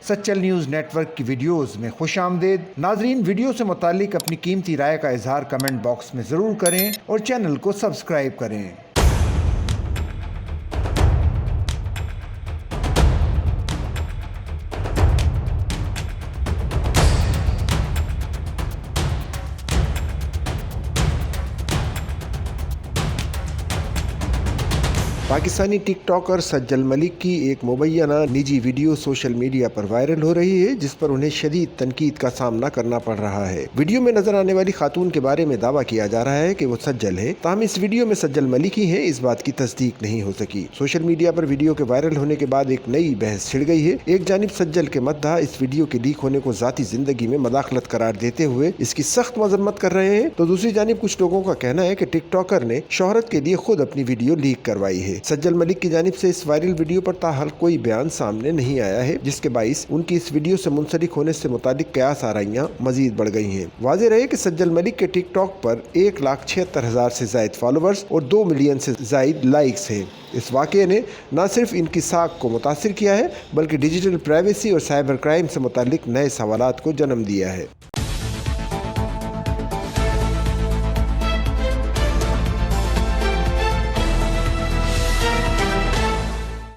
Sachal news net work کی videos میں خوش آمدید۔ ناظرین، ویڈیو سے متعلق اپنی قیمتی رائے کا اظہار کمنٹ باکس میں ضرور کریں اور چینل کو سبسکرائب کریں۔ پاکستانی ٹک ٹاکر سجل ملک کی ایک مبینہ نجی ویڈیو سوشل میڈیا پر وائرل ہو رہی ہے، جس پر انہیں شدید تنقید کا سامنا کرنا پڑ رہا ہے۔ ویڈیو میں نظر آنے والی خاتون کے بارے میں دعویٰ کیا جا رہا ہے کہ وہ سجل ہے، تاہم اس ویڈیو میں سجل ملک ہی ہیں، اس بات کی تصدیق نہیں ہو سکی۔ سوشل میڈیا پر ویڈیو کے وائرل ہونے کے بعد ایک نئی بحث چھڑ گئی ہے۔ ایک جانب سجل کے مداح اس ویڈیو کے لیک ہونے کو ذاتی زندگی میں مداخلت قرار دیتے ہوئے اس کی سخت مذمت کر رہے ہیں، تو دوسری جانب کچھ لوگوں کا کہنا ہے کہ ٹک ٹاکر نے شہرت کے لیے خود اپنی ویڈیو لیک کروائی ہے۔ سجل ملک کی جانب سے اس وائرل ویڈیو پر تاحال کوئی بیان سامنے نہیں آیا ہے، جس کے باعث ان کی اس ویڈیو سے منسلک ہونے سے متعلق قیاس آرائیاں مزید بڑھ گئی ہیں۔ واضح رہے کہ سجل ملک کے ٹک ٹاک پر 1,76,000 سے زائد فالوورز اور 2 ملین سے زائد لائکس ہیں۔ اس واقعے نے نہ صرف ان کی ساکھ کو متاثر کیا ہے، بلکہ ڈیجیٹل پرائیویسی اور سائبر کرائم سے متعلق نئے سوالات کو جنم دیا ہے۔